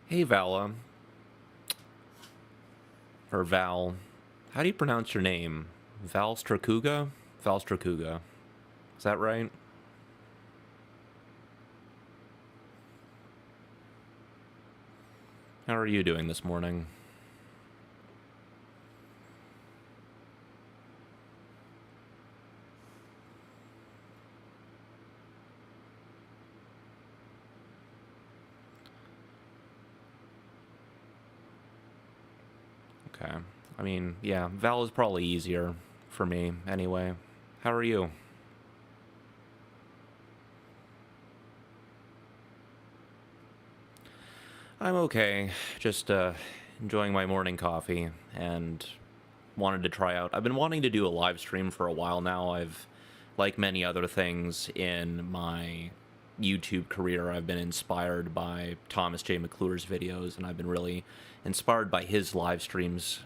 Hey Vala, or Val, how do you pronounce your name? Val Strakuga? Val Strakuga. Is that right? How are you doing this morning? Okay. I mean, yeah, Val is probably easier for me anyway. How are you? I'm okay. Just enjoying my morning coffee and wanted to try out. I've been wanting to do a live stream for a while now. Like many other things in my YouTube career, I've been inspired by Thomas J. McClure's videos, and I've been really inspired by his live streams,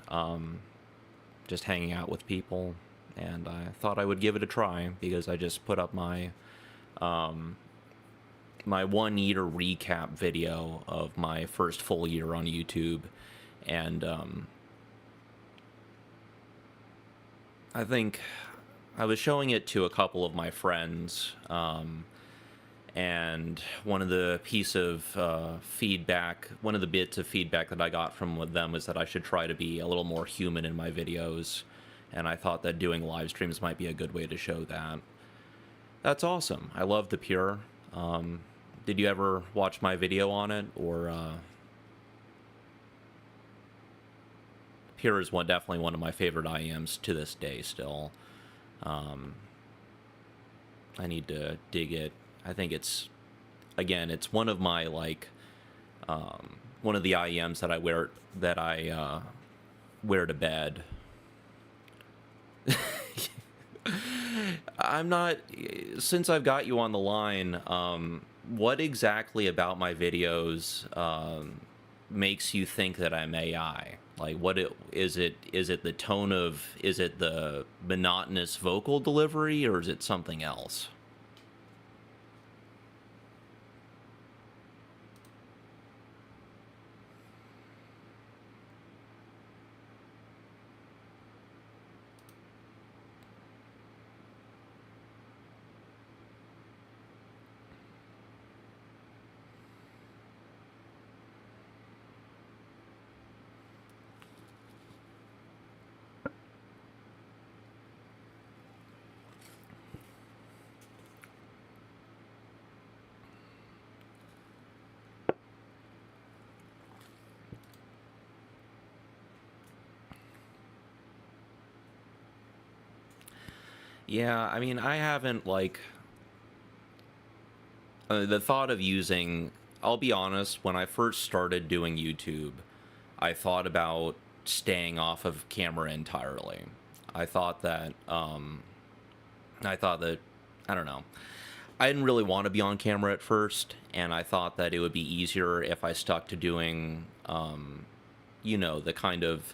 just hanging out with people. And I thought I would give it a try because I just put up my 1 year recap video of my first full year on YouTube, and I think I was showing it to a couple of my friends, and one of the bits of feedback that I got from them was that I should try to be a little more human in my videos, and I thought that doing live streams might be a good way to show that. That's awesome. I love the Pure. Did you ever watch my video on it, or Pure is definitely one of my favorite IEMs to this day still. Um, I need to dig it. I think it's one of my one of the IEMs that I wear to bed. I'm not Since I've got you on the line, what exactly about my videos makes you think that I'm AI? Like, is it the tone of, is it the monotonous vocal delivery, or is it something else? Yeah, I mean, I haven't the thought of using. I'll be honest, when I first started doing YouTube, I thought about staying off of camera entirely. I thought that I thought that I don't know. I didn't really want to be on camera at first, and I thought that it would be easier if I stuck to doing, the kind of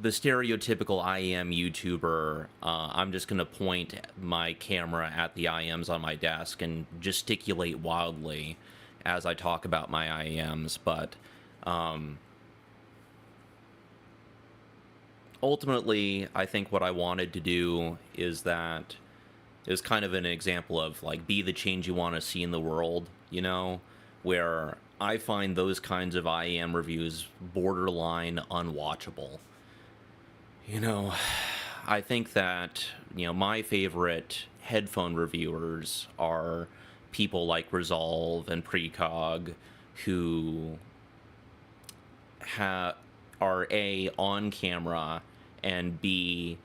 the stereotypical IEM YouTuber. I'm just going to point my camera at the IEMs on my desk and gesticulate wildly as I talk about my IEMs, but um, ultimately, I think what I wanted to do is kind of an example of like, be the change you want to see in the world, where I find those kinds of IEM reviews borderline unwatchable. You know, I think that, my favorite headphone reviewers are people like Resolve and Precog, who ha- are A, on camera, and B,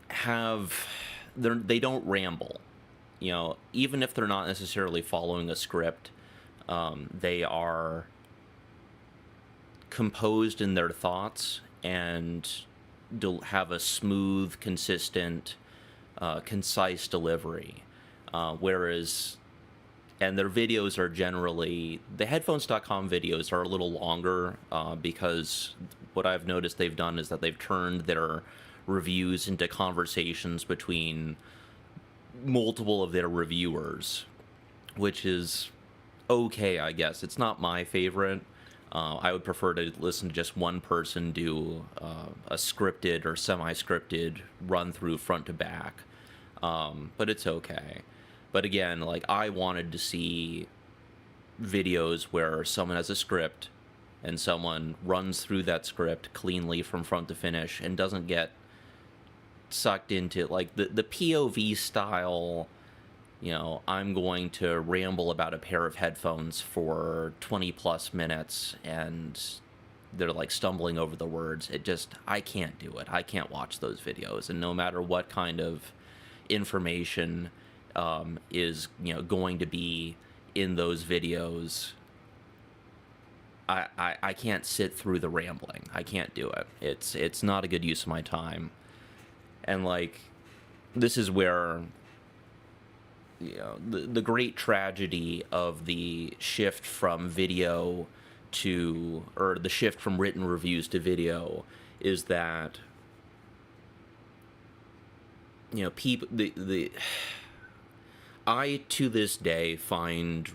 have they don't ramble. Even if they're not necessarily following a script, they are composed in their thoughts and have a smooth, consistent, concise delivery. Whereas, and their videos are generally, the headphones.com videos are a little longer, because what I've noticed they've done is that they've turned their reviews into conversations between multiple of their reviewers, which is okay, I guess. It's not my favorite. I would prefer to listen to just one person do a scripted or semi-scripted run through front to back. But it's okay. But again, like I wanted to see videos where someone has a script and someone runs through that script cleanly from front to finish and doesn't get sucked into like the POV style. I'm going to ramble about a pair of headphones for 20 plus minutes and they're like stumbling over the words. I can't do it. I can't watch those videos. And no matter what kind of information is, going to be in those videos, I can't sit through the rambling. I can't do it. It's not a good use of my time. And like, this is where the great tragedy of the shift from video or the shift from written reviews to video is that people I to this day find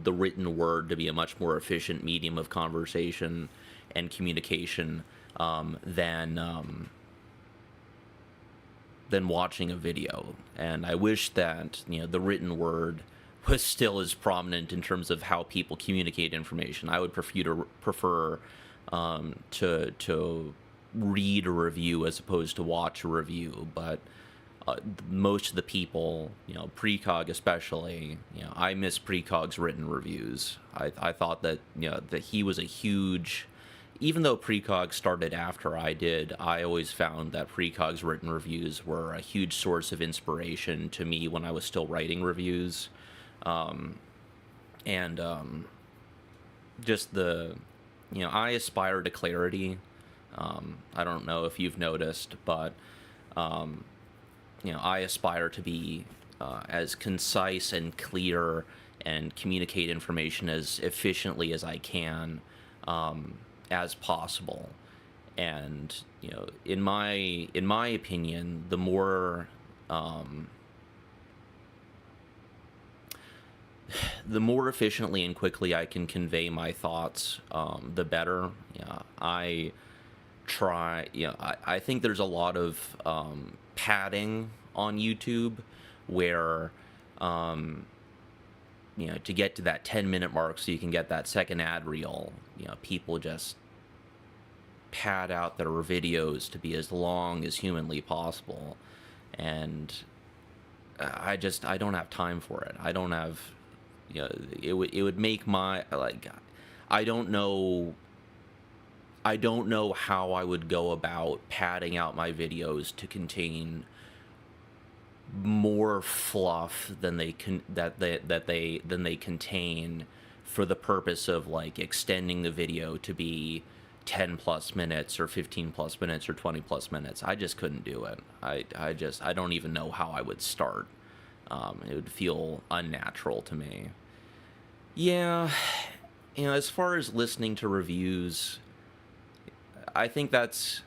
the written word to be a much more efficient medium of conversation and communication than watching a video. And I wish that the written word was still as prominent in terms of how people communicate information. I would prefer to read a review as opposed to watch a review. But most of the people, Precog especially, I miss Precog's written reviews. I thought that that he was a huge. Even though Precog started after I did, I always found that Precog's written reviews were a huge source of inspiration to me when I was still writing reviews. And just I aspire to clarity. I don't know if you've noticed, but, I aspire to be as concise and clear and communicate information as efficiently as I can. As possible. And in my opinion, the more efficiently and quickly I can convey my thoughts, the better. I try. I think there's a lot of padding on YouTube where to get to that 10-minute mark so you can get that second ad reel, people just pad out their videos to be as long as humanly possible. And I don't have time for it. I don't have, it would make my, like, I don't know how I would go about padding out my videos to contain more fluff than they contain for the purpose of like extending the video to be 10 plus minutes or 15 plus minutes or 20 plus minutes. I just couldn't do it. I don't even know how I would start. It would feel unnatural to me. Yeah, as far as listening to reviews, I think that's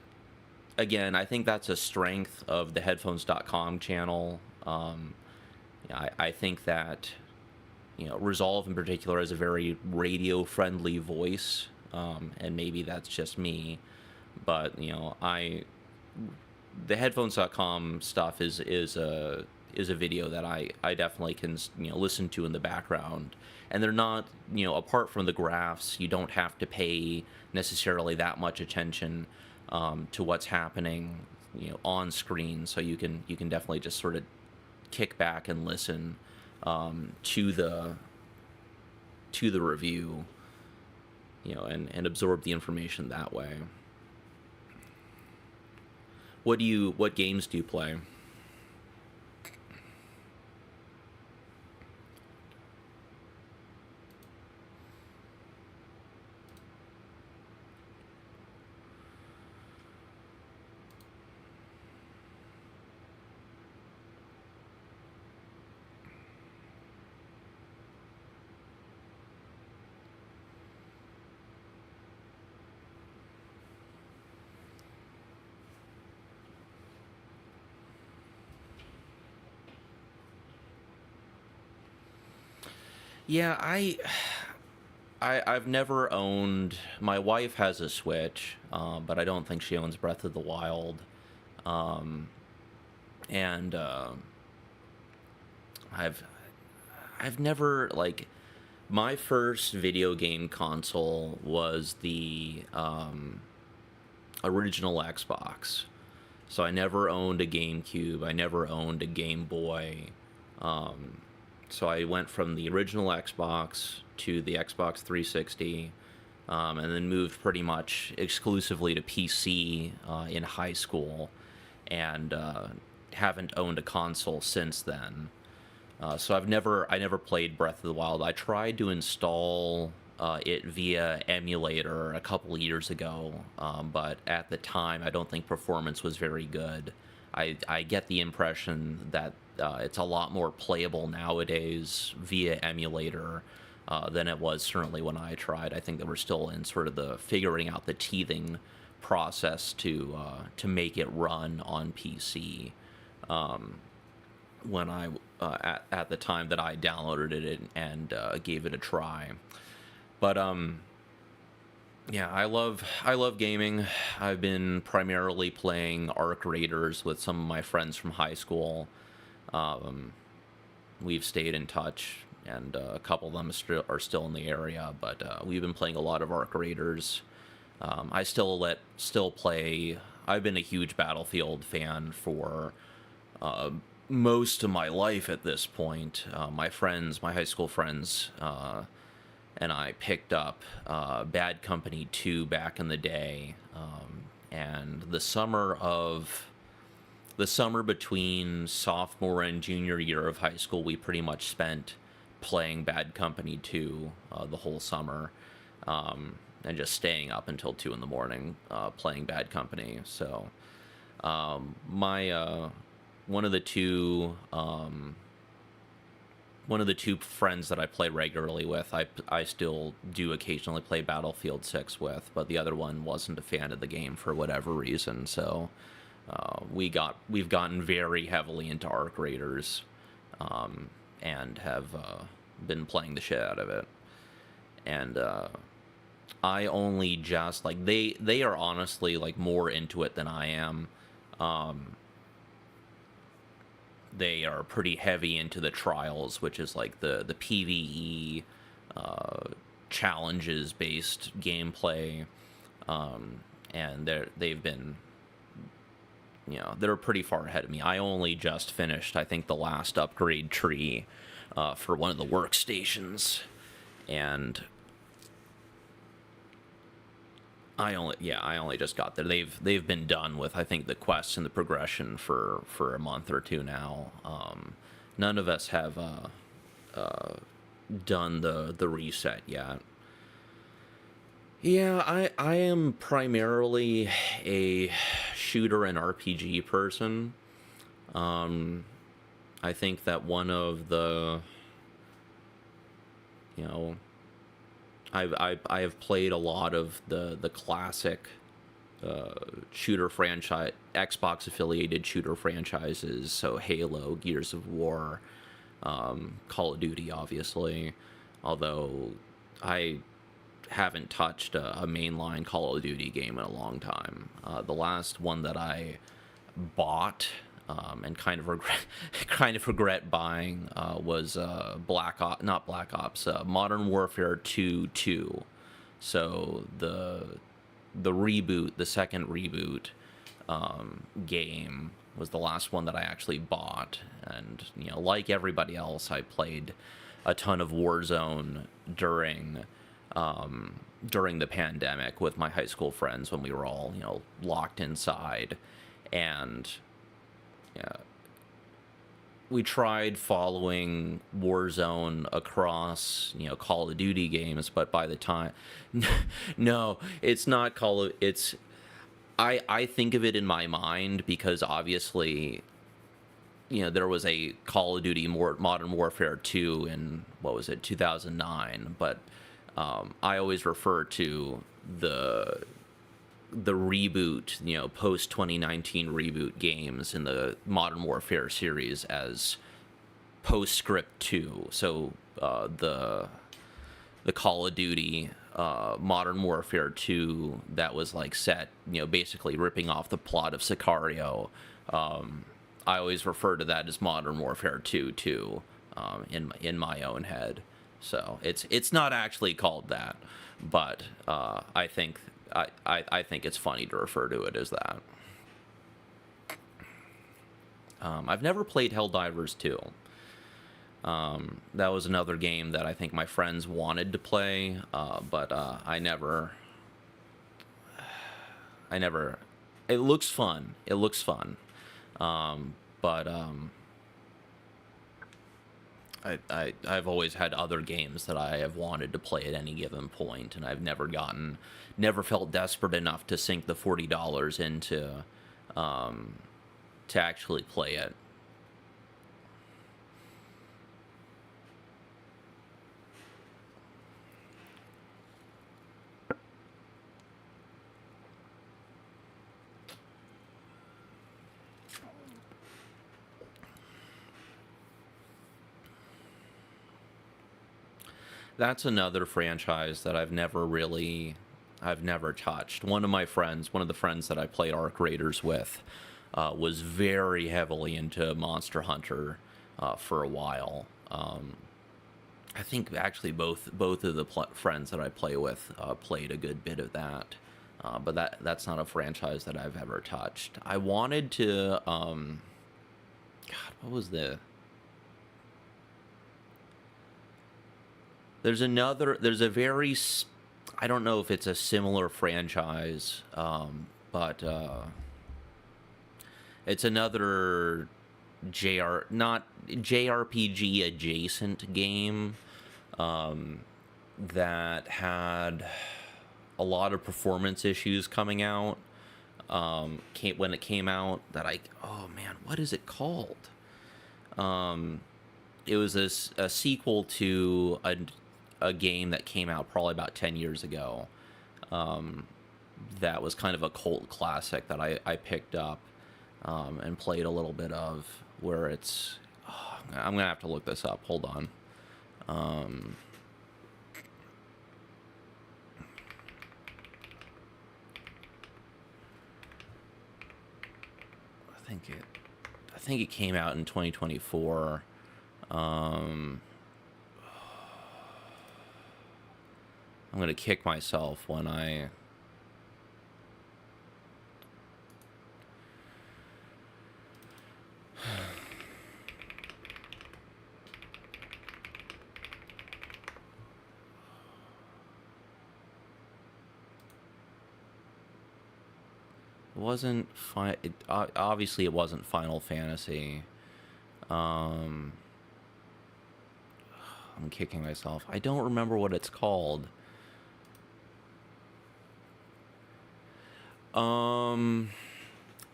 a strength of the headphones.com channel. I think that, Resolve in particular has a very radio-friendly voice, and maybe that's just me, but, the headphones.com stuff is a video that I definitely can, listen to in the background. And they're not, apart from the graphs, you don't have to pay necessarily that much attention to what's happening, on screen. So you can definitely just sort of kick back and listen to the review, and absorb the information that way. What games do you play? Yeah, I've never owned. My wife has a Switch, but I don't think she owns Breath of the Wild. Um, and I've I've never like my first video game console was the original Xbox. So I never owned a GameCube. I never owned a Game Boy. Um, so I went from the original Xbox to the Xbox 360, and then moved pretty much exclusively to PC in high school, and haven't owned a console since then. So I never played Breath of the Wild. I tried to install it via emulator a couple years ago, but at the time I don't think performance was very good. I get the impression that it's a lot more playable nowadays via emulator than it was certainly when I tried. I think that we're still in sort of the figuring out the teething process to make it run on PC. Um, when I at the time that I downloaded it and gave it a try. But yeah, I love gaming. I've been primarily playing Arc Raiders with some of my friends from high school. Um, we've stayed in touch, and a couple of them are still in the area. But we've been playing a lot of Arc Raiders. I still play. I've been a huge Battlefield fan for most of my life at this point. My high school friends, and I picked up Bad Company 2 back in the day, and the summer between sophomore and junior year of high school, we pretty much spent playing Bad Company 2 the whole summer, and just staying up until 2 in the morning playing Bad Company. So my one of the two one of the two friends that I play regularly with, I still do occasionally play Battlefield 6 with, but the other one wasn't a fan of the game for whatever reason. So we've gotten very heavily into Arc Raiders, and have been playing the shit out of it. And I only just like they are honestly like more into it than I am. Um, they are pretty heavy into the trials, which is like the PVE challenges based gameplay, and they've been, they're pretty far ahead of me. I only just finished, I think, the last upgrade tree for one of the workstations, and I only just got there. They've been done with, I think, the quests and the progression for a month or two now. None of us have done the reset yet. Yeah, I am primarily a shooter and RPG person. Um, I think that one of the, you know, I have played a lot of the classic shooter franchise, Xbox affiliated shooter franchises. So Halo, Gears of War, Call of Duty, obviously. Although I haven't touched a mainline Call of Duty game in a long time. The last one that I bought, and kind of regret buying, was not Black Ops, Modern Warfare 2. So the reboot, the second reboot game was the last one that I actually bought, and like everybody else, I played a ton of Warzone during the pandemic with my high school friends when we were all locked inside. And yeah, we tried following Warzone across Call of Duty games, but by the time no, it's not it's I think of it in my mind because obviously there was a Call of Duty Modern Warfare 2 in, what was it, 2009, but I always refer to the reboot, post 2019 reboot games in the Modern Warfare series as Postscript 2. So the Call of Duty Modern Warfare 2 that was like set, basically ripping off the plot of Sicario. I always refer to that as Modern Warfare 2 too, in my own head. So it's not actually called that, but I think I think it's funny to refer to it as that. I've never played Helldivers 2. That was another game that I think my friends wanted to play, but I never. It looks fun. It looks fun, but I've always had other games that I have wanted to play at any given point, and I've never felt desperate enough to sink the $40 into, to actually play it. That's another franchise that I've never touched. One of the friends that I played Arc Raiders with, was very heavily into Monster Hunter for a while. I think actually both of the friends that I play with played a good bit of that, but that's not a franchise that I've ever touched. I wanted to. God, what was the? There's a very, I don't know if it's a similar franchise, but it's another not JRPG adjacent game, that had a lot of performance issues coming out, when it came out, oh man, what is it called? It was a sequel to a game that came out probably about 10 years ago, that was kind of a cult classic that I picked up, and played a little bit of, where it's... Oh, I'm going to have to look this up. Hold on. I think it came out in 2024. I'm going to kick myself when I... obviously it wasn't Final Fantasy. I'm kicking myself. I don't remember what it's called.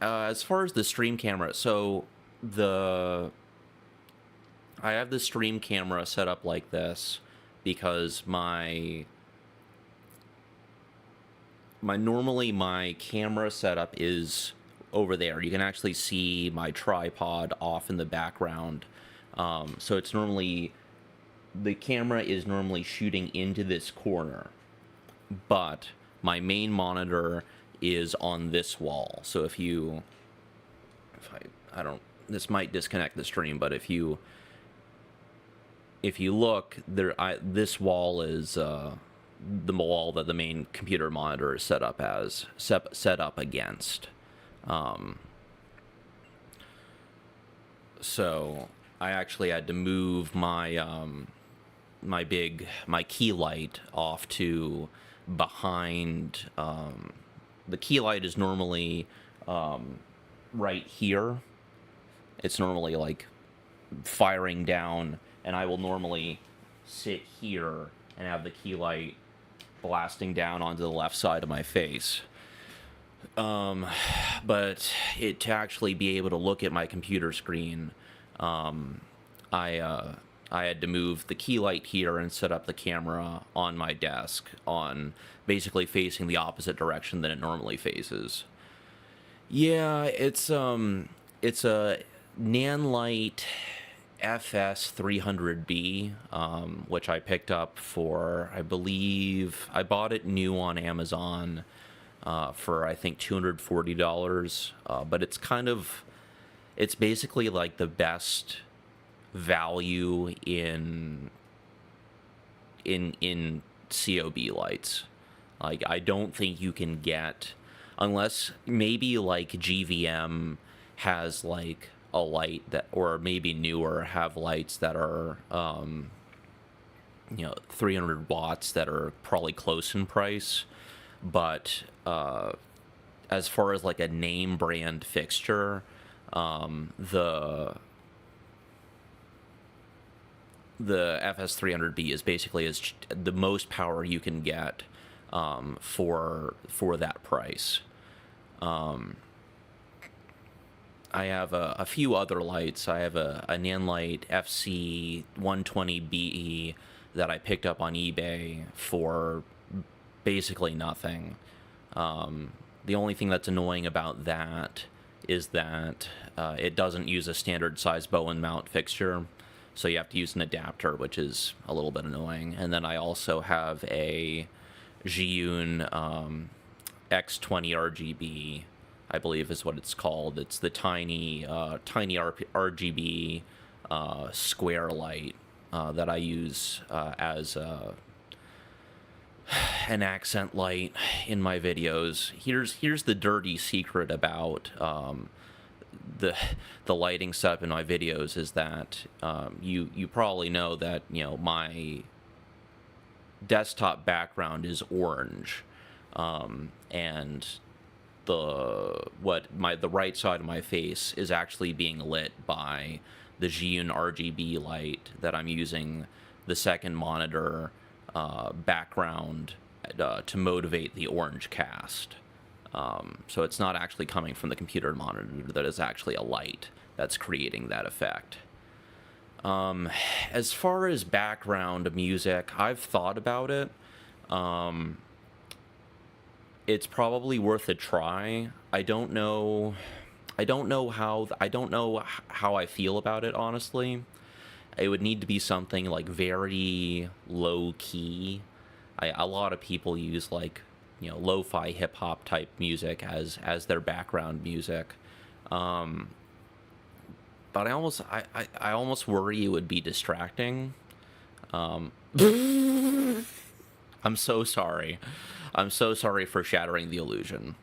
As far as the stream camera, so I have the stream camera set up like this because normally my camera setup is over there. You can actually see my tripod off in the background. So it's normally, the camera is normally shooting into this corner, but my main monitor is on this wall. So this might disconnect the stream, but if you look there, this wall is the wall that the main computer monitor is set up against. So I actually had to move my my key light off to behind. The key light is normally right here. It's normally like firing down, and I will normally sit here and have the key light blasting down onto the left side of my face. But to actually be able to look at my computer screen, I had to move the key light here and set up the camera on my desk, on basically facing the opposite direction than it normally faces. Yeah, it's a Nanlite FS300B, which I picked up for, I believe, I bought it new on Amazon for, I think, $240. But it's basically like the best value in COB lights. Like, I don't think you can get, unless maybe like GVM has like a light that, or maybe newer have lights that are 300 watts that are probably close in price. But as far as like a name brand fixture, the FS300B is basically the most power you can get for that price. I have a few other lights. I have a Nanlite FC 120BE that I picked up on eBay for basically nothing. The only thing that's annoying about that is that it doesn't use a standard size bow and mount fixture, so you have to use an adapter, which is a little bit annoying. And then I also have a Zhiyun X20 RGB, I believe is what it's called. It's the tiny RGB square light that I use as an accent light in my videos. Here's the dirty secret about the lighting setup in my videos is that you probably know that my desktop background is orange, and the right side of my face is actually being lit by the Zhiyun RGB light that I'm using the second monitor background to motivate the orange cast. So it's not actually coming from the computer monitor. That is actually a light that's creating that effect. As far as background music, I've thought about it. It's probably worth a try. I don't know how I feel about it, honestly. It would need to be something like very low key. A lot of people use like lo-fi hip hop type music as their background music. But I almost worry it would be distracting. I'm so sorry. I'm so sorry for shattering the illusion.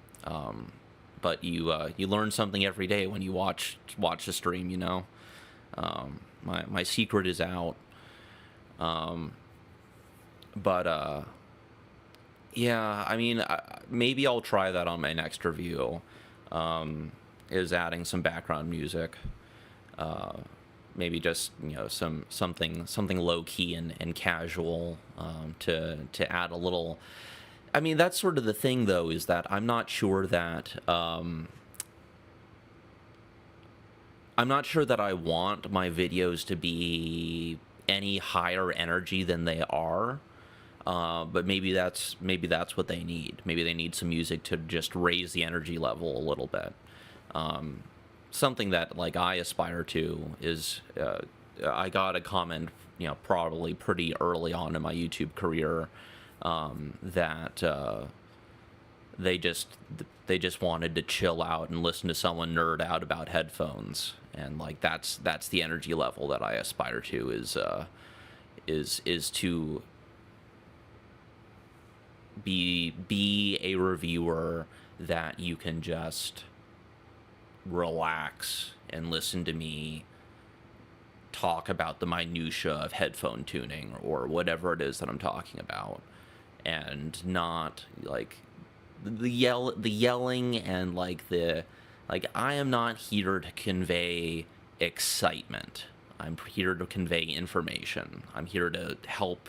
But you learn something every day when you watch the stream. My secret is out. Yeah, I mean, maybe I'll try that on my next review. Is adding some background music. Maybe just something low key and casual to add a little. I mean, that's sort of the thing, though, is that I'm not sure that I want my videos to be any higher energy than they are. But maybe that's what they need. Maybe they need some music to just raise the energy level a little bit. Something that like I aspire to is I got a comment, probably pretty early on in my YouTube career, that they just wanted to chill out and listen to someone nerd out about headphones, and like that's the energy level that I aspire to is to be a reviewer that you can just relax and listen to me talk about the minutia of headphone tuning or whatever it is that I'm talking about, and not like the yelling and like I am not here to convey excitement. I'm here to convey information. I'm here to help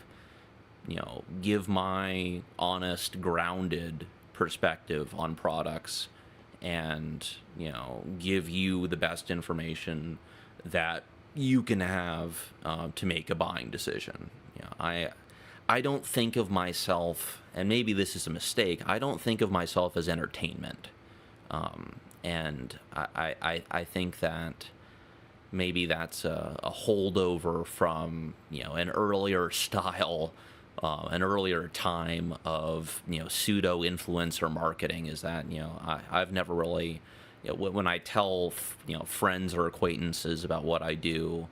give my honest, grounded perspective on products, and give you the best information that you can have to make a buying decision. I don't think of myself, and maybe this is a mistake, I don't think of myself as entertainment. And I think that maybe that's a holdover from, an earlier style, an earlier time of, pseudo influencer marketing. Is that, I've never really, when I tell friends or acquaintances about what I do,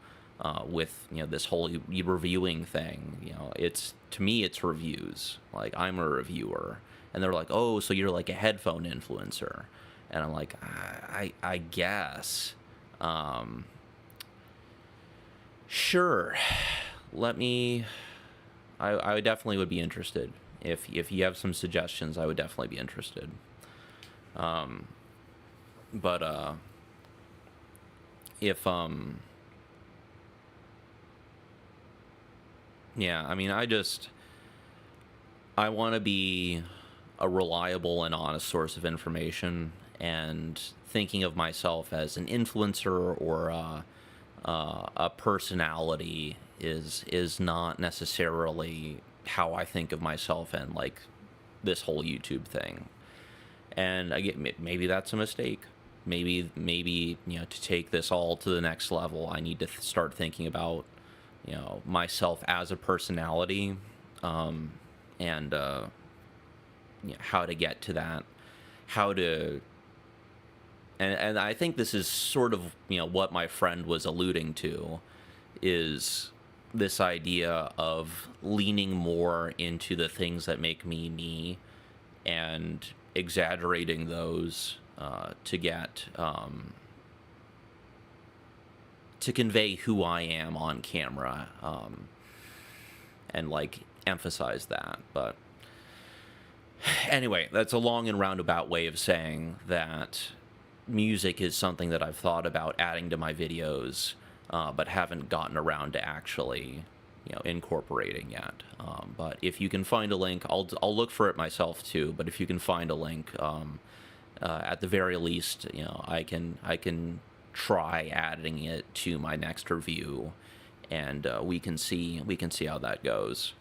with this whole reviewing thing, it's, to me, it's reviews. Like, I'm a reviewer, and they're like, oh, so you're like a headphone influencer. And I'm like, I guess. Sure. Let me. I definitely would be interested. If you have some suggestions, I would definitely be interested. But if yeah, I mean, I want to be a reliable and honest source of information, and thinking of myself as an influencer or a personality is not necessarily how I think of myself and like this whole YouTube thing. And I get, maybe that's a mistake. Maybe to take this all to the next level, I need to start thinking about myself as a personality, and how to get to that, how to. And I think this is sort of what my friend was alluding to, is this idea of leaning more into the things that make me me, and exaggerating those, to get to convey who I am on camera, and like emphasize that. But anyway, that's a long and roundabout way of saying that music is something that I've thought about adding to my videos, but haven't gotten around to actually, incorporating yet. But if you can find a link, I'll look for it myself too. But if you can find a link, at the very least, I can try adding it to my next review, and we can see how that goes.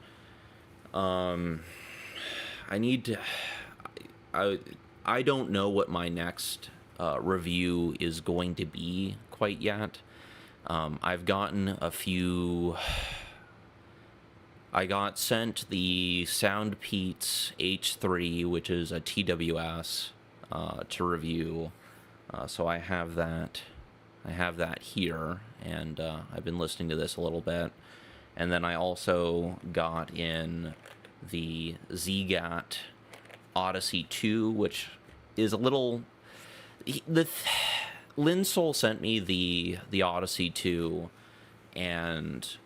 I need to. I don't know what my next review is going to be quite yet. I've gotten a few. I got sent the SoundPeats H3, which is a TWS, to review. So I have that. I have that here, and I've been listening to this a little bit. And then I also got in the ZGAT Odyssey 2, which is a little. Linsol sent me the Odyssey 2, and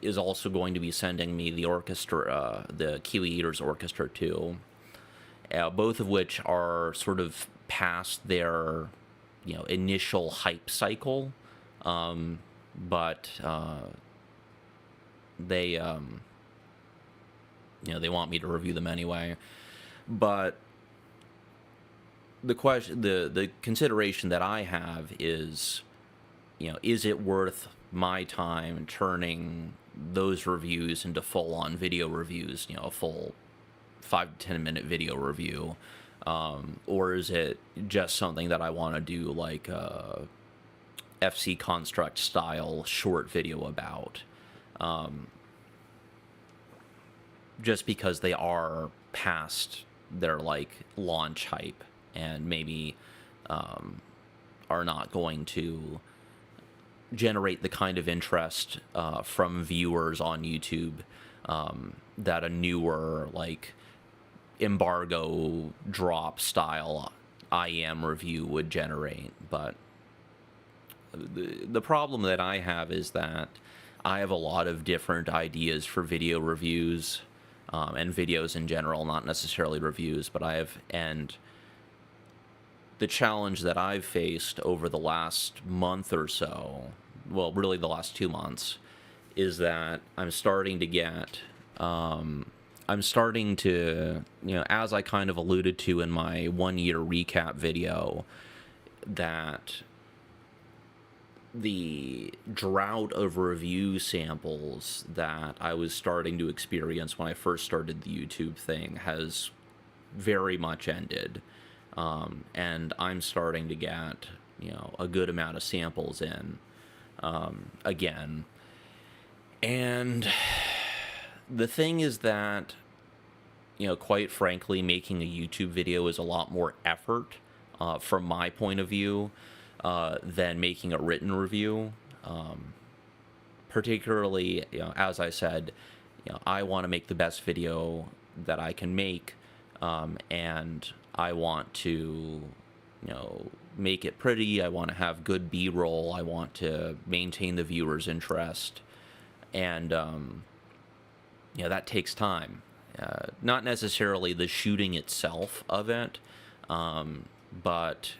is also going to be sending me the orchestra, the Kiwi Eaters Orchestra 2, both of which are sort of past their initial hype cycle, but they they want me to review them anyway. But the consideration that I have is, is it worth my time turning those reviews into full-on video reviews, a full 5 to 10 minute video review, or is it just something that I want to do like a FC Construct style short video about, just because they are past their like launch hype, and maybe are not going to generate the kind of interest from viewers on YouTube that a newer like embargo drop style IEM review would generate. But the problem that I have is that I have a lot of different ideas for video reviews, and videos in general, not necessarily reviews, but and the challenge that I've faced over the last month or so, well, really the last 2 months, is that I'm starting to, as I kind of alluded to in my 1 year recap video, that the drought of review samples that I was starting to experience when I first started the YouTube thing has very much ended. And I'm starting to get, a good amount of samples in. again. And the thing is that, quite frankly, making a YouTube video is a lot more effort, from my point of view, than making a written review. Particularly, as I said, I want to make the best video that I can make, and I want to, make it pretty. I want to have good B-roll. I want to maintain the viewer's interest, and that takes time. Not necessarily the shooting itself of it, but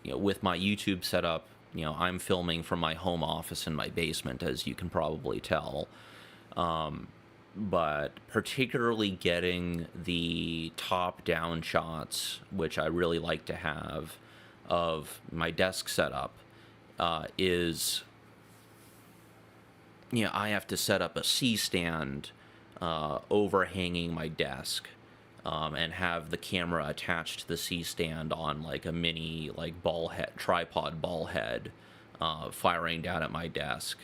with my YouTube setup, I'm filming from my home office in my basement, as you can probably tell. But particularly getting the top-down shots, which I really like to have, of my desk setup, is, I have to set up a C-stand overhanging my desk, and have the camera attached to the C-stand on like a mini tripod ball head, firing down at my desk.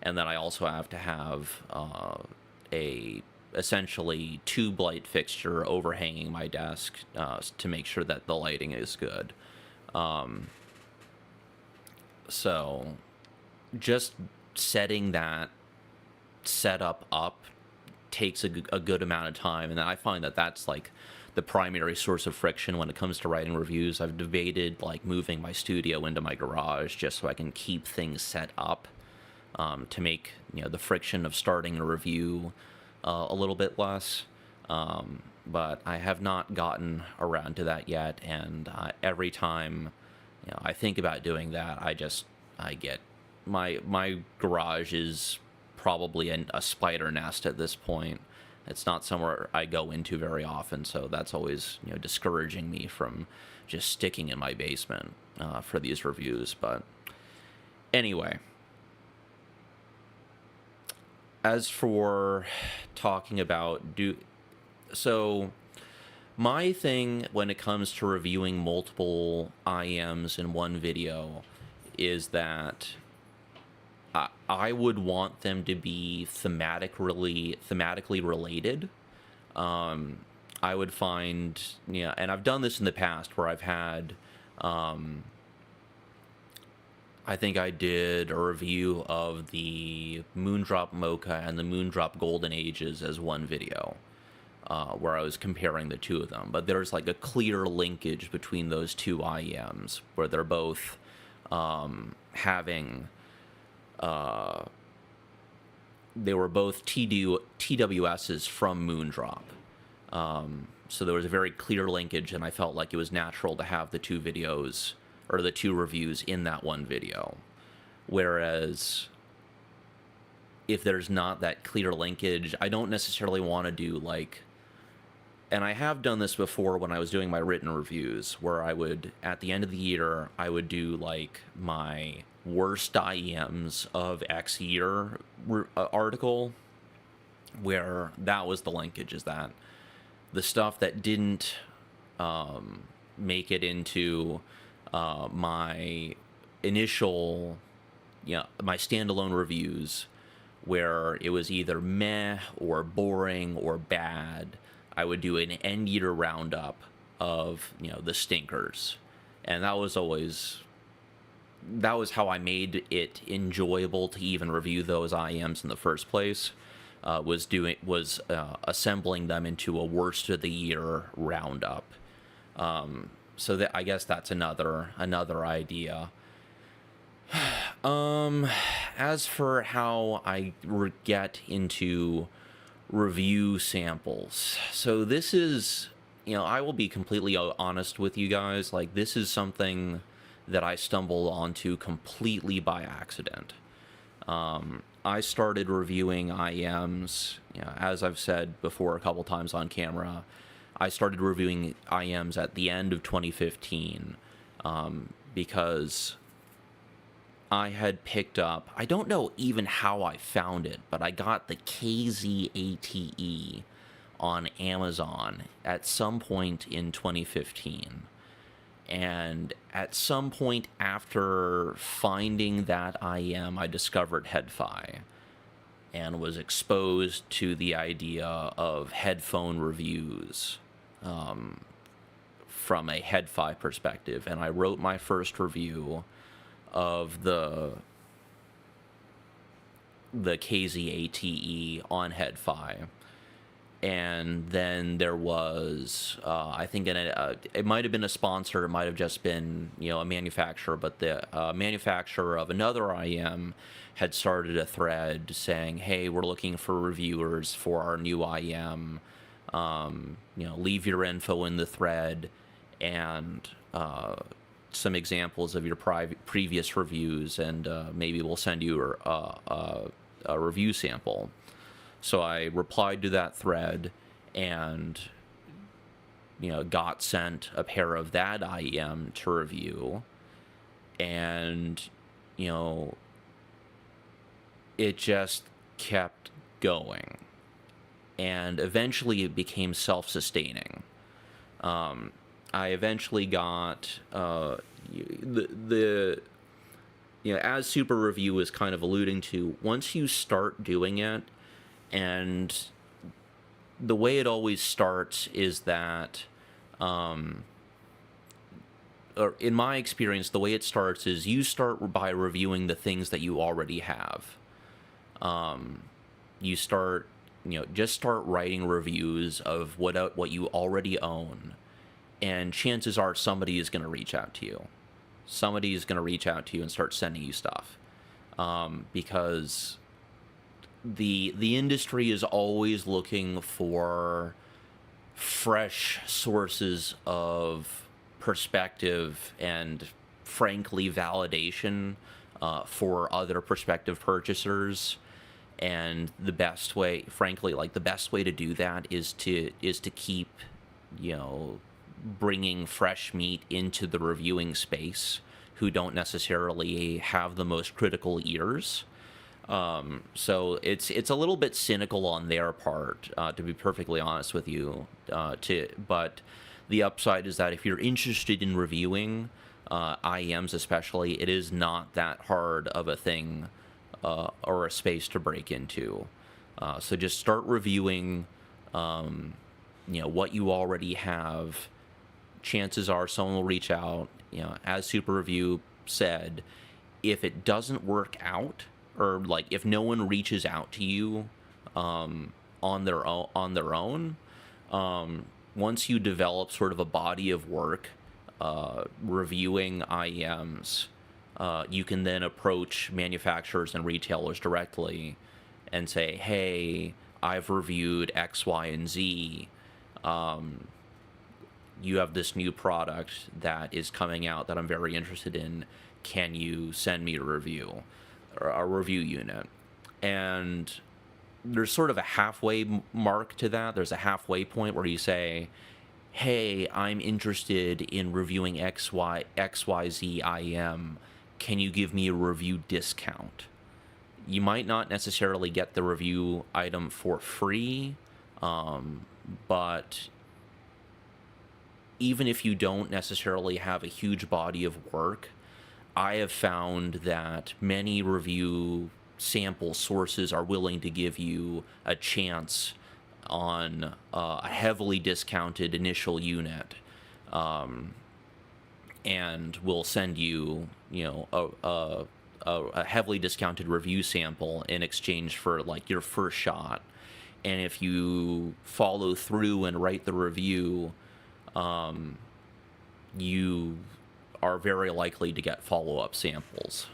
And then I also have to have a essentially tube light fixture overhanging my desk, to make sure that the lighting is good. So just setting that setup up takes a good amount of time, and I find that that's like the primary source of friction when it comes to writing reviews. I've debated like moving my studio into my garage just so I can keep things set up, to make the friction of starting a review a little bit less, but I have not gotten around to that yet, and every time I think about doing that, I get my garage is probably a spider nest at this point. It's not somewhere I go into very often, so that's always discouraging me from just sticking in my basement for these reviews. But anyway, as for talking about so my thing when it comes to reviewing multiple IEMs in one video is that I would want them to be thematically related. I would find, and I've done this in the past where I've had, I think I did a review of the Moondrop Mocha and the Moondrop Golden Ages as one video, where I was comparing the two of them. But there's like a clear linkage between those two IEMs where they're both having... they were both TWSs from Moondrop. So there was a very clear linkage, and I felt like it was natural to have the two videos, or the two reviews, in that one video. Whereas, if there's not that clear linkage, I don't necessarily want to do, like... And I have done this before when I was doing my written reviews, where I would, at the end of the year, I would do, like, my worst IEMs of X year article, where that was the linkage, is that the stuff that didn't make it into my initial, my standalone reviews, where it was either meh or boring or bad, I would do an end year roundup of, the stinkers. And that was how I made it enjoyable to even review those IEMs in the first place, was assembling them into a worst of the year roundup. So that, I guess that's another idea. As for how I get into review samples, so this is, I will be completely honest with you guys, like, this is something that I stumbled onto completely by accident. I started reviewing IEMs, as I've said before a couple times on camera, I started reviewing IEMs at the end of 2015, because I had picked up, I don't know even how I found it, but I got the KZATE on Amazon at some point in 2015. And at some point after finding that IEM, I discovered HeadFi and was exposed to the idea of headphone reviews from a HeadFi perspective. And I wrote my first review of the KZATE on HeadFi. And then there was, I think, it might have been a sponsor, it might have just been, a manufacturer, but the manufacturer of another IEM had started a thread saying, hey, we're looking for reviewers for our new IEM. Leave your info in the thread and some examples of your previous reviews, and maybe we'll send you a review sample. So I replied to that thread and, got sent a pair of that IEM to review. And, it just kept going. And eventually it became self-sustaining. I eventually got as Super Review was kind of alluding to, once you start doing it, and the way it always starts is that, or in my experience, the way it starts is you start by reviewing the things that you already have. You start, just start writing reviews of what you already own, and chances are somebody is going to reach out to you. Somebody is going to reach out to you and start sending you stuff, because the industry is always looking for fresh sources of perspective and, frankly, validation for other prospective purchasers. And the best way, frankly, the best way to do that is to keep, bringing fresh meat into the reviewing space who don't necessarily have the most critical ears. So it's a little bit cynical on their part, to be perfectly honest with you. But the upside is that if you're interested in reviewing IEMs, especially, it is not that hard of a thing or a space to break into. So just start reviewing, what you already have. Chances are someone will reach out. As Super Review said, if it doesn't work out, or if no one reaches out to you on their own, once you develop sort of a body of work reviewing IEMs, you can then approach manufacturers and retailers directly and say, hey, I've reviewed X, Y, and Z. You have this new product that is coming out that I'm very interested in. Can you send me a review? A review unit. And there's sort of a halfway mark to that. There's a halfway point where you say, hey, I'm interested in reviewing XYZ IEM. Can you give me a review discount? You might not necessarily get the review item for free, but even if you don't necessarily have a huge body of work, I have found that many review sample sources are willing to give you a chance on a heavily discounted initial unit, and will send you, a heavily discounted review sample in exchange for your first shot. And if you follow through and write the review, you are very likely to get follow-up samples.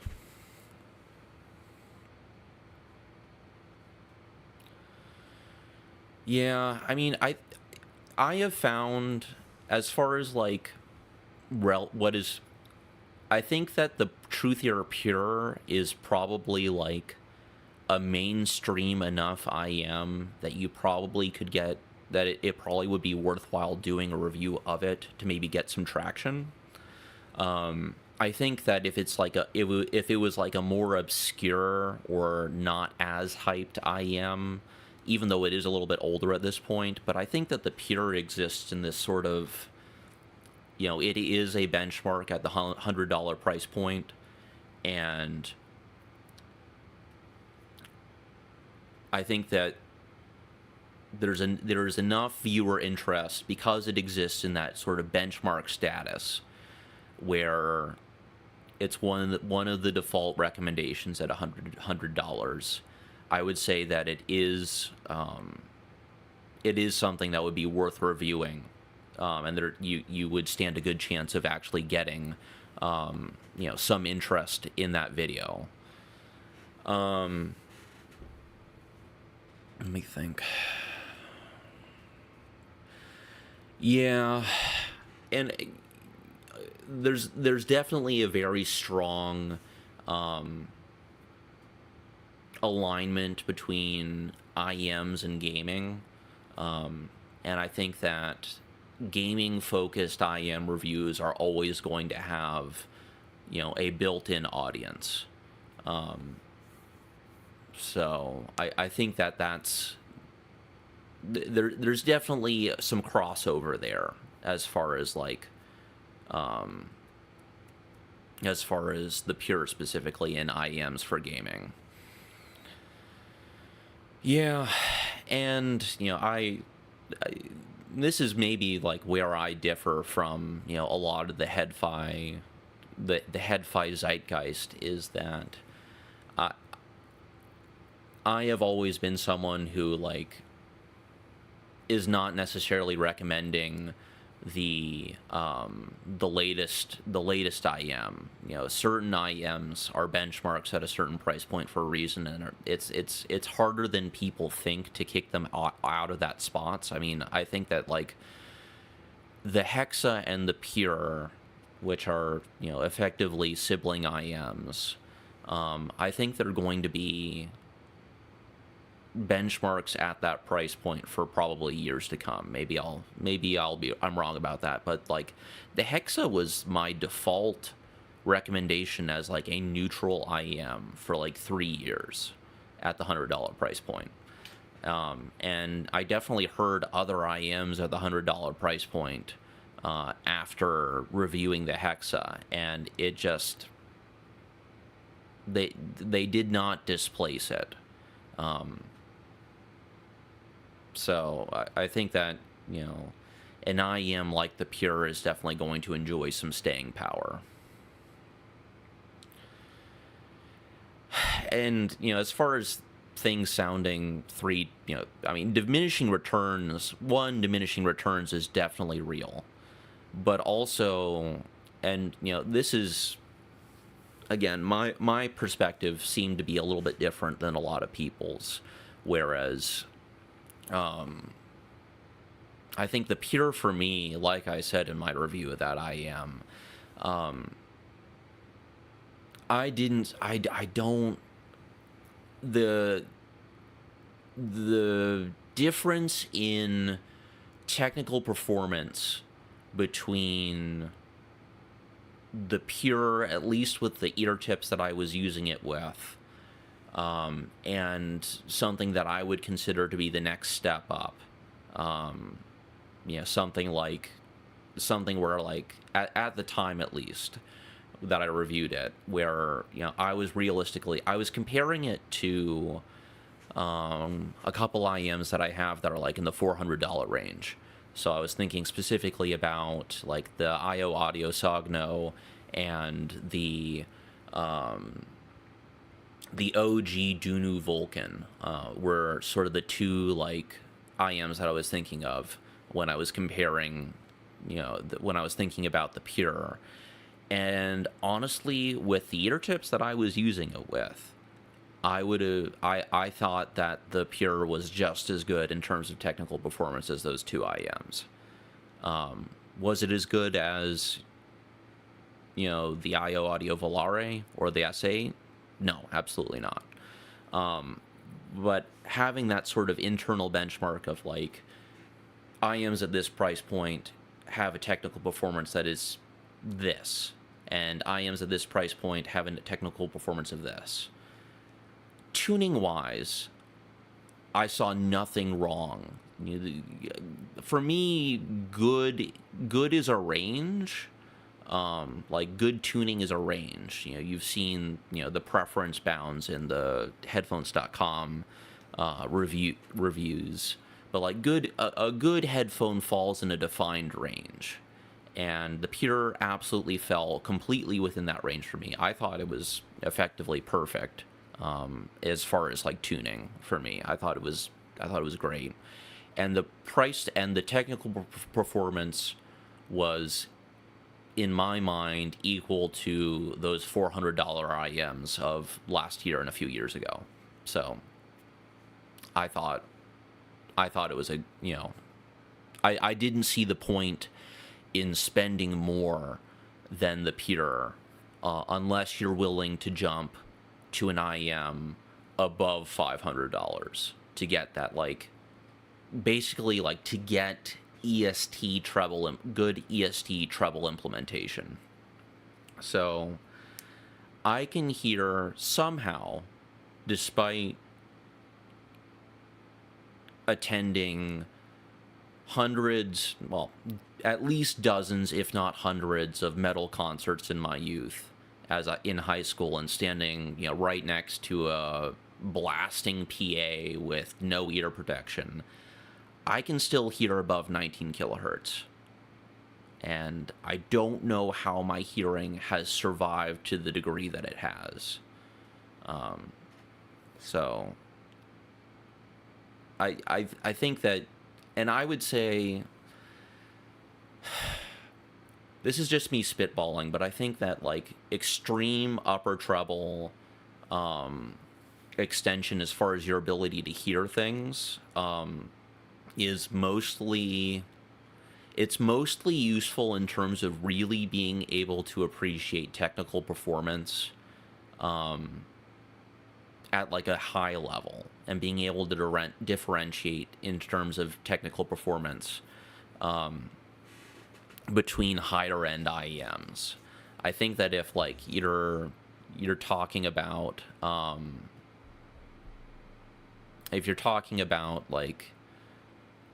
Yeah, I mean, I have found, as far as what is, I think that the Truthier Pure is probably a mainstream enough IEM that you probably could get, that it probably would be worthwhile doing a review of it to maybe get some traction. I think that if it's if it was a more obscure or not as hyped IEM, even though it is a little bit older at this point, but I think that the Pure exists in this sort of it is a benchmark at the $100 price point, and I think that there's enough viewer interest because it exists in that sort of benchmark status where it's one of the default recommendations at $100. I would say that it is something that would be worth reviewing, and there you would stand a good chance of actually getting some interest in that video. Let me think. Yeah, and there's definitely a very strong alignment between IEMs and gaming, and I think that gaming-focused IEM reviews are always going to have, a built-in audience. So I think that's there's definitely some crossover there as far as the pure specifically in IEMs for gaming. Yeah, and I this is maybe where I differ from a lot of the headfi zeitgeist is that I have always been someone who is not necessarily recommending the latest IEM. Certain IEMs are benchmarks at a certain price point for a reason, and it's harder than people think to kick them out of that spots. I mean, I think that the Hexa and the Pure, which are effectively sibling IEMs, I think they're going to be benchmarks at that price point for probably years to come. I'm wrong about that, but the Hexa was my default recommendation as a neutral IEM for 3 years at the $100 price point. And I definitely heard other IEMs at the $100 price point after reviewing the Hexa, and it just they did not displace it. So I think that, an IEM like the Pure is definitely going to enjoy some staying power. And, as far as things sounding diminishing returns is definitely real. But also, and, this is, again, my perspective seemed to be a little bit different than a lot of people's, whereas I think the Pure for me, like I said in my review of that IEM, the difference in technical performance between the Pure, at least with the ear tips that I was using it with, and something that I would consider to be the next step up, something where at the time at least that I reviewed it, where I was comparing it to a couple IEMs that I have that are in the $400 range. So I was thinking specifically about the IO Audio Sogno and the OG Dunu Vulcan were sort of the two IEMs that I was thinking of when I was comparing, when I was thinking about the Pure. And honestly, with the ear tips that I was using it with, I thought that the Pure was just as good in terms of technical performance as those two IEMs. Was it as good as the IO Audio Volare or the S8? No, absolutely not. But having that sort of internal benchmark of IEMs at this price point have a technical performance that is this, and IEMs at this price point have a technical performance of this. Tuning wise, I saw nothing wrong. For me, good is a range. Like good tuning is a range. You've seen the preference bounds in the headphones.com reviews, but like a good headphone falls in a defined range, and the Pure absolutely fell completely within that range for me. I thought it was effectively perfect, as far as like tuning for me. I thought it was great, and the price and the technical performance was, in my mind, equal to those $400 IEMs of last year and a few years ago. So I thought it was I didn't see the point in spending more than the Pure, unless you're willing to jump to an IEM above $500 to get that, like, basically, like, to get good EST treble implementation. So I can hear somehow, despite attending hundreds, well, at least dozens, if not hundreds, of metal concerts in my youth, in high school, and standing, right next to a blasting PA with no ear protection, I can still hear above 19 kilohertz. And I don't know how my hearing has survived to the degree that it has. So I think that, and I would say, this is just me spitballing, but I think that, like, extreme upper treble extension, as far as your ability to hear things, is mostly useful in terms of really being able to appreciate technical performance at, like, a high level, and being able to differentiate in terms of technical performance between higher end IEMs. I think that if, like, you're talking about like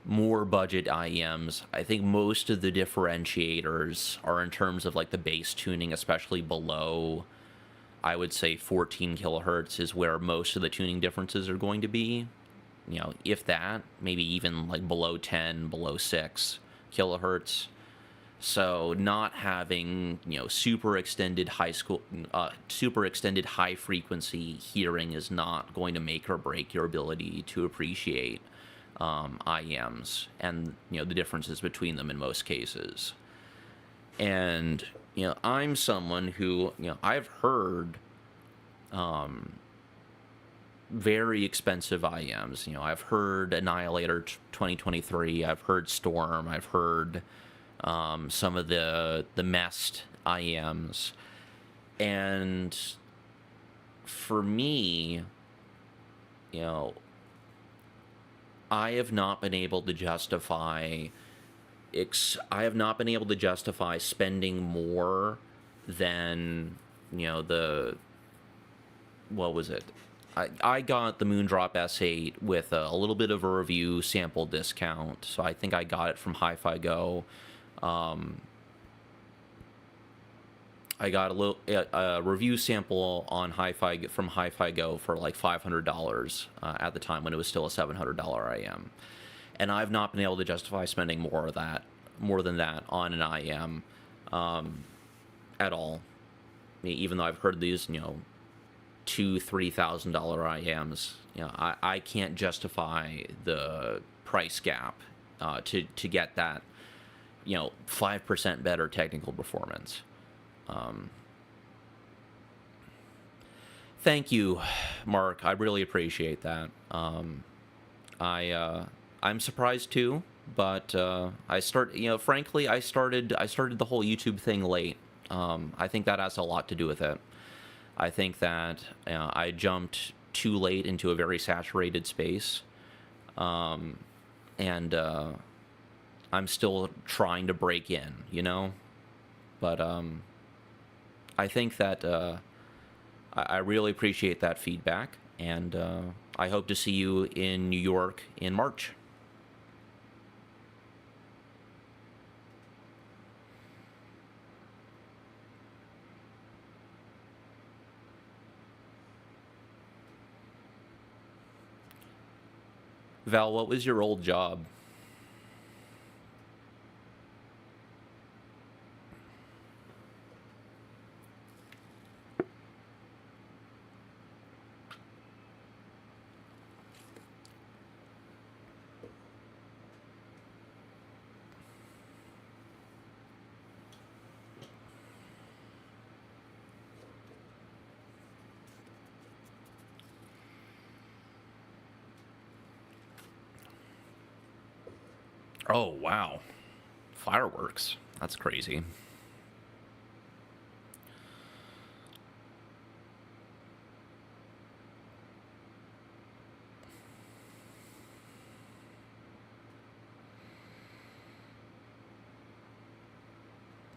more budget IEMs, I think most of the differentiators are in terms of, like, the bass tuning, especially below, I would say, 14 kilohertz is where most of the tuning differences are going to be. If that, maybe even, like, below 10, below 6 kilohertz. So not having, super extended high frequency hearing is not going to make or break your ability to appreciate IEMs and, the differences between them in most cases. And, I'm someone who, I've heard very expensive IEMs. I've heard Annihilator 2023, I've heard Storm, I've heard some of the Mest IEMs. And for me, I have not been able to justify spending more than, what was it? I got the Moondrop S8 with a little bit of a review sample discount, so I think I got it from Hi-Fi Go. I got a review sample on from Hi-Fi Go for like $500 at the time, when it was still a $700 IEM, and I've not been able to justify spending more than that on an IEM at all. Even though I've heard these, $2,000-$3,000 IEMs, I can't justify the price gap to get that 5% better technical performance. Thank you, Mark. I really appreciate that. I'm surprised too, but frankly, I started the whole YouTube thing late. I think that has a lot to do with it. I think that I jumped too late into a very saturated space, and I'm still trying to break in, but I think that I really appreciate that feedback, and I hope to see you in New York in March. Val, what was your old job? Oh, wow. Fireworks. That's crazy.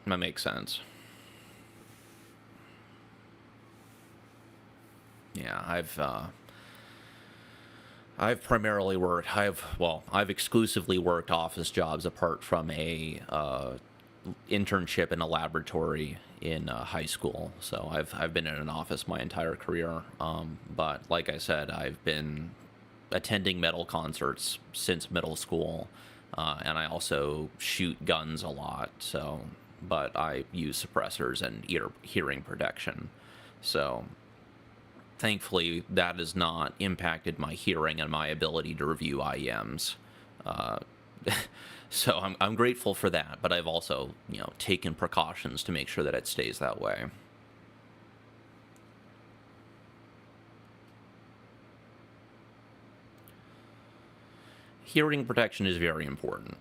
That makes sense. Yeah, I've primarily worked. I've exclusively worked office jobs apart from a internship in a laboratory in high school. So I've been in an office my entire career. But like I said, I've been attending metal concerts since middle school, and I also shoot guns a lot. So, but I use suppressors and hearing protection. So thankfully, that has not impacted my hearing and my ability to review IEMs. Uh, so I'm grateful for that, but I've also, taken precautions to make sure that it stays that way. Hearing protection is very important.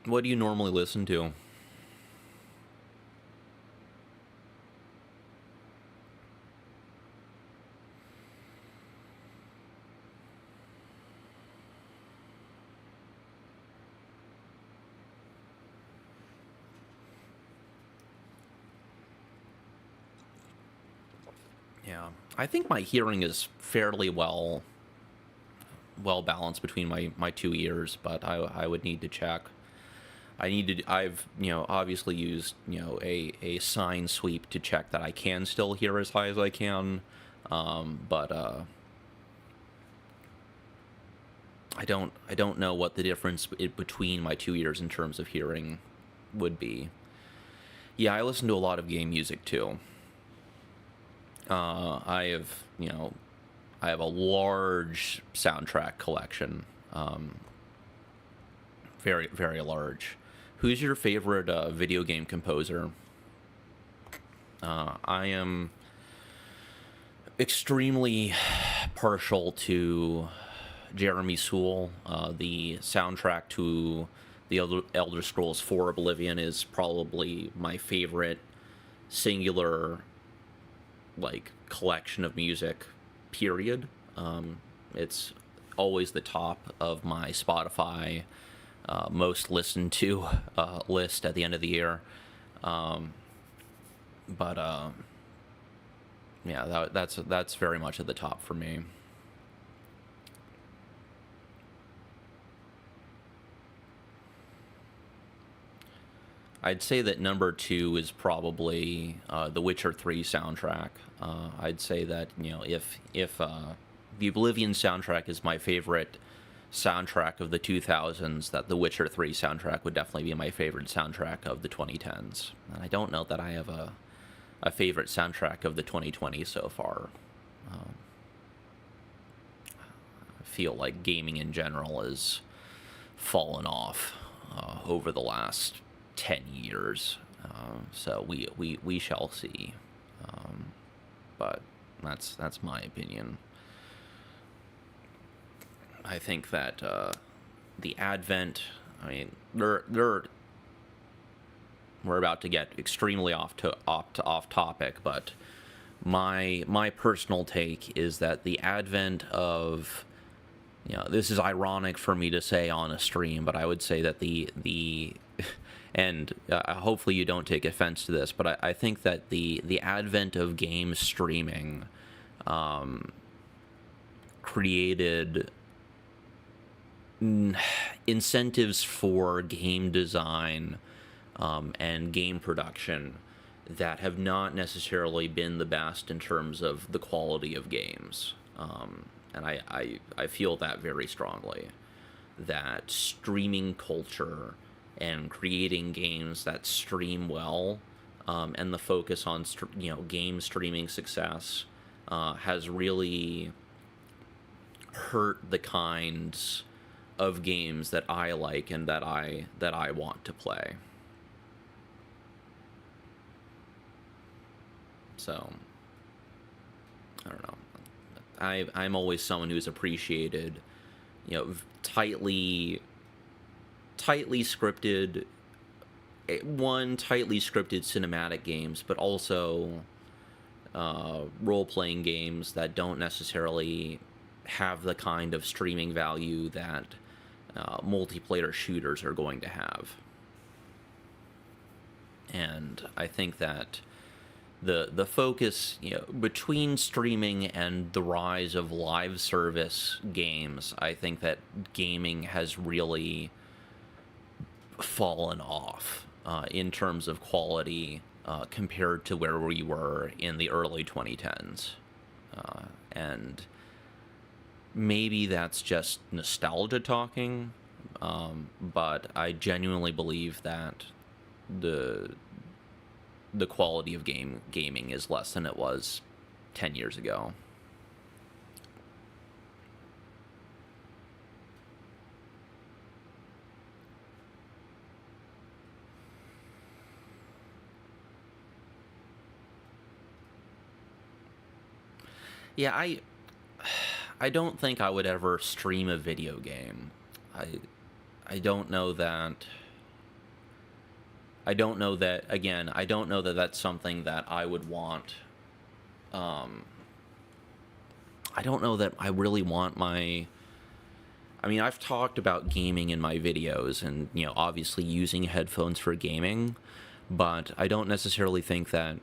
What do you normally listen to? Yeah, I think my hearing is fairly well balanced between my two ears, but I would need to check. I've obviously used a sine sweep to check that I can still hear as high as I can, but I don't know what the difference between my two ears in terms of hearing would be. Yeah, I listen to a lot of game music too. I have I have a large soundtrack collection, very very large. Who's your favorite video game composer? I am extremely partial to Jeremy Soule. The soundtrack to the Elder Scrolls 4 Oblivion is probably my favorite singular collection of music. Period. It's always the top of my Spotify most listened to list at the end of the year. But yeah, that's very much at the top for me. I'd say that number two is probably the Witcher 3 soundtrack. I'd say that if the Oblivion soundtrack is my favorite soundtrack of the 2000s, that the Witcher 3 soundtrack would definitely be my favorite soundtrack of the 2010s. And I don't know that I have a favorite soundtrack of the 2020s so far. I feel like gaming in general has fallen off over the last 10 years. So we shall see. But That's my opinion. I think that the advent. I mean, we're about to get extremely off topic, but my personal take is that the advent of, this is ironic for me to say on a stream, but I would say that the and hopefully you don't take offense to this, but I think that the advent of game streaming created incentives for game design and game production that have not necessarily been the best in terms of the quality of games. And I feel that very strongly, that streaming culture and creating games that stream well, and the focus on game streaming success has really hurt the kinds of games that I like and that I want to play. So I don't know. I'm always someone who's appreciated, tightly scripted, tightly scripted cinematic games, but also role-playing games that don't necessarily have the kind of streaming value that multiplayer shooters are going to have. And I think that the focus, between streaming and the rise of live service games, I think that gaming has really fallen off in terms of quality compared to where we were in the early 2010s. And maybe that's just nostalgia talking, but I genuinely believe that the quality of gaming is less than it was 10 years ago. Yeah, I don't think I would ever stream a video game. I don't know that. I don't know that, again, I don't know that that's something that I would want. I don't know that I really want my... I mean, I've talked about gaming in my videos and, obviously using headphones for gaming, but I don't necessarily think that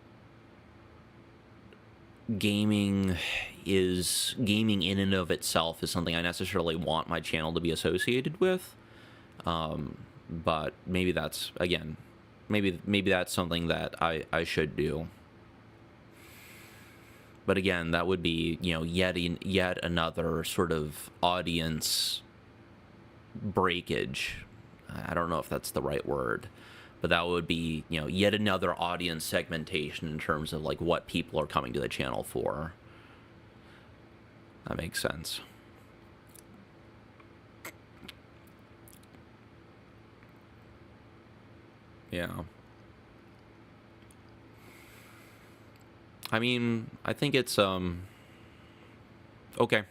gaming in and of itself is something I necessarily want my channel to be associated with. But maybe that's, again, maybe that's something that I should do. But again, that would be, yet another sort of audience breakage. I don't know if that's the right word, but that would be, yet another audience segmentation in terms of like what people are coming to the channel for. That makes sense. Yeah. I mean, I think it's okay.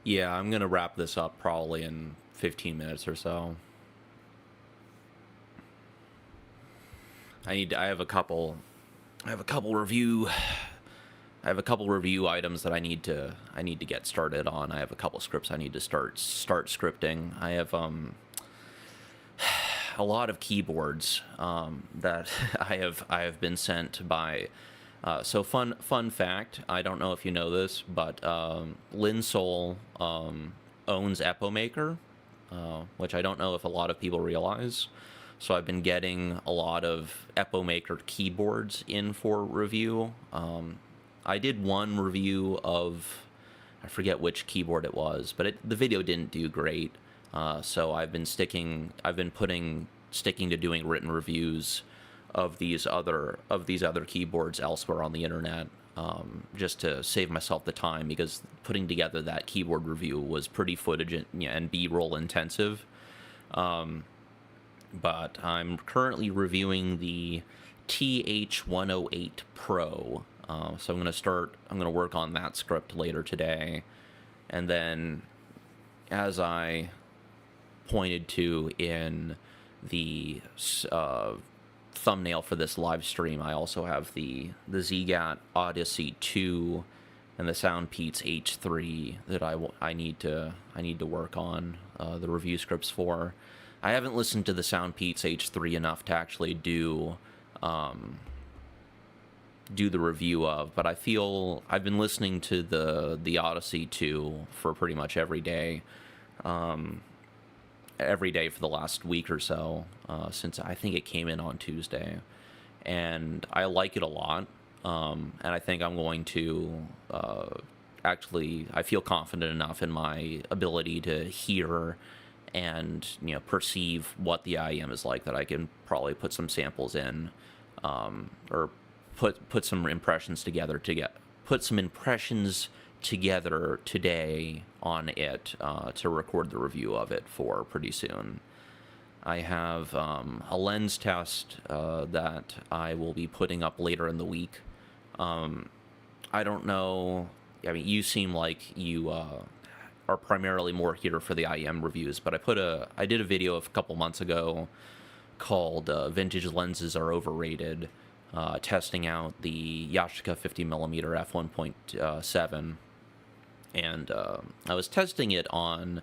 Yeah, I'm gonna wrap this up probably in 15 minutes or so. I have a couple. I have a couple review. I have a couple review items that I need to get started on. I have a couple scripts I need to start scripting. I have a lot of keyboards that I have been sent by. So fun fact. I don't know if you know this, but Linsol owns Epomaker, which I don't know if a lot of people realize. So I've been getting a lot of Epomaker keyboards in for review. I did one review of, I forget which keyboard it was, but the video didn't do great. So I've been sticking to doing written reviews of these other keyboards elsewhere on the internet, just to save myself the time, because putting together that keyboard review was pretty footage and B-roll intensive. But I'm currently reviewing the TH108 Pro. So I'm going to work on that script later today. And then, as I pointed to in the thumbnail for this live stream, I also have the ZGAT Odyssey 2 and the SoundPeats H3 that I need to work on the review scripts for. I haven't listened to the SoundPeats H3 enough to actually do the review of, but I feel I've been listening to the Odyssey 2 for pretty much every day for the last week or so, since I think it came in on Tuesday, and I like it a lot, and I think I'm going to I feel confident enough in my ability to hear and perceive what the IEM is like that I can probably put some samples in, or put some impressions together today on it, to record the review of it for pretty soon. I have a lens test that I will be putting up later in the week. I don't know. I mean, you seem like you are primarily more here for the IEM reviews, but I did a video a couple months ago called "Vintage Lenses Are Overrated," testing out the Yashica 50mm f1.7, and I was testing it on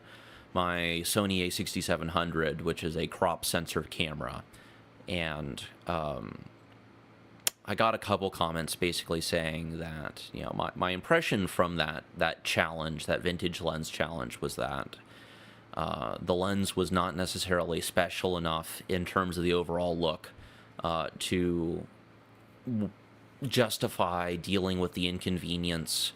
my Sony a6700, which is a crop sensor camera, and I got a couple comments basically saying that my impression from that challenge, that vintage lens challenge, was that the lens was not necessarily special enough in terms of the overall look to justify dealing with the inconvenience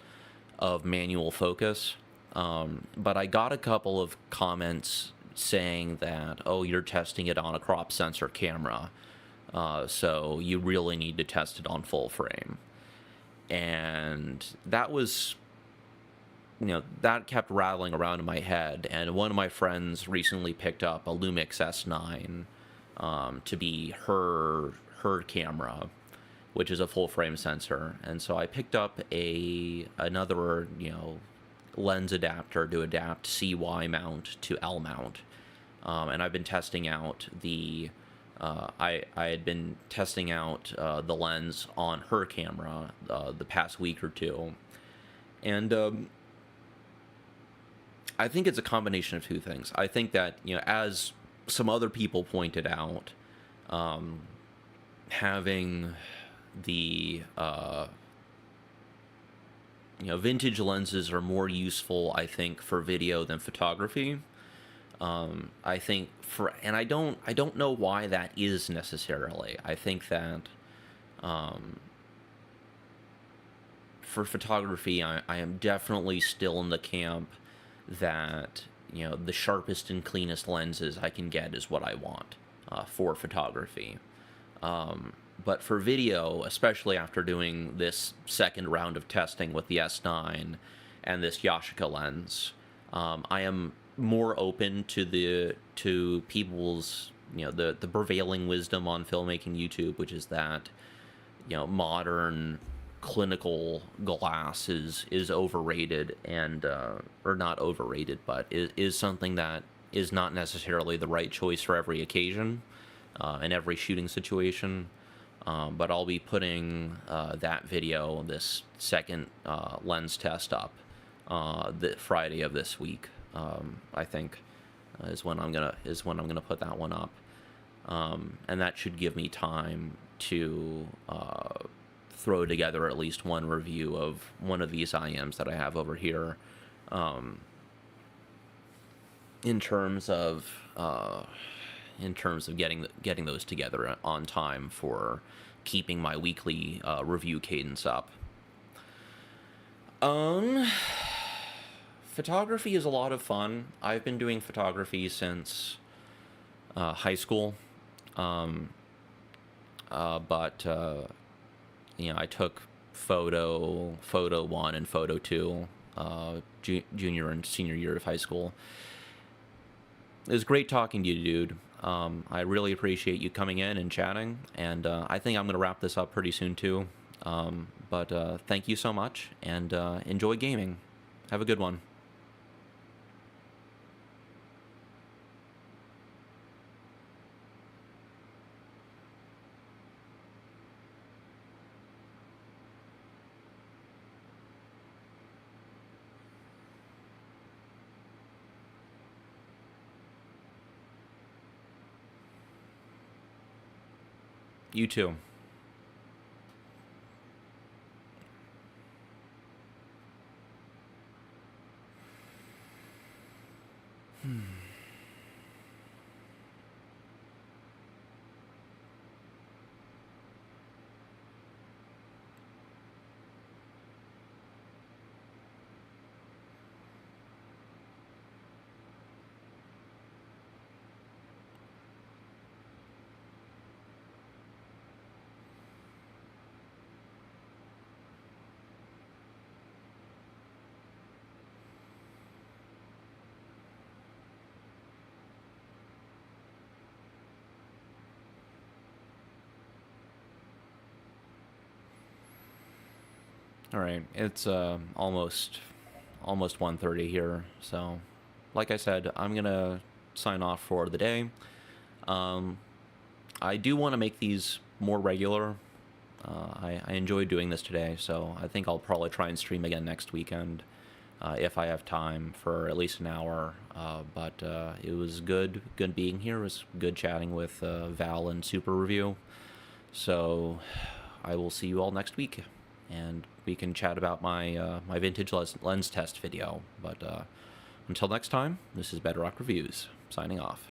of manual focus. But I got a couple of comments saying that, oh, you're testing it on a crop sensor camera, so you really need to test it on full frame. And that was, that kept rattling around in my head. And one of my friends recently picked up a Lumix S9 to be her camera, which is a full frame sensor. And so I picked up another lens adapter to adapt CY mount to L mount, and I've been testing out I had been testing out the lens on her camera the past week or two, and I think it's a combination of two things. I think that, as some other people pointed out, having the vintage lenses are more useful, I think, for video than photography. I think and I don't know why that is necessarily. I think that for photography, I am definitely still in the camp that the sharpest and cleanest lenses I can get is what I want for photography. But for video, especially after doing this second round of testing with the S9 and this Yashica lens, I am more open to people's the prevailing wisdom on filmmaking YouTube, which is that modern clinical glass is overrated and or not overrated, but is something that is not necessarily the right choice for every occasion in every shooting situation. But I'll be putting that video, this second lens test, up the Friday of this week. I think is when I'm gonna put that one up, and that should give me time to throw together at least one review of one of these IEMs that I have over here. In terms of getting those together on time for keeping my weekly review cadence up. Photography is a lot of fun. I've been doing photography since high school, but I took photo 1 and photo 2 junior and senior year of high school. It was great talking to you, dude. I really appreciate you coming in and chatting, and I think I'm going to wrap this up pretty soon, too. But thank you so much, and enjoy gaming. Have a good one. You too. All right, it's almost 1:30 here, so like I said, I'm gonna sign off for the day. I do want to make these more regular. I enjoyed doing this today, so I think I'll probably try and stream again next weekend if I have time for at least an hour. But it was good being here. It was good chatting with Val and Super Review. So I will see you all next week, and we can chat about my my vintage lens test video. But until next time, this is Bedrock Reviews, signing off.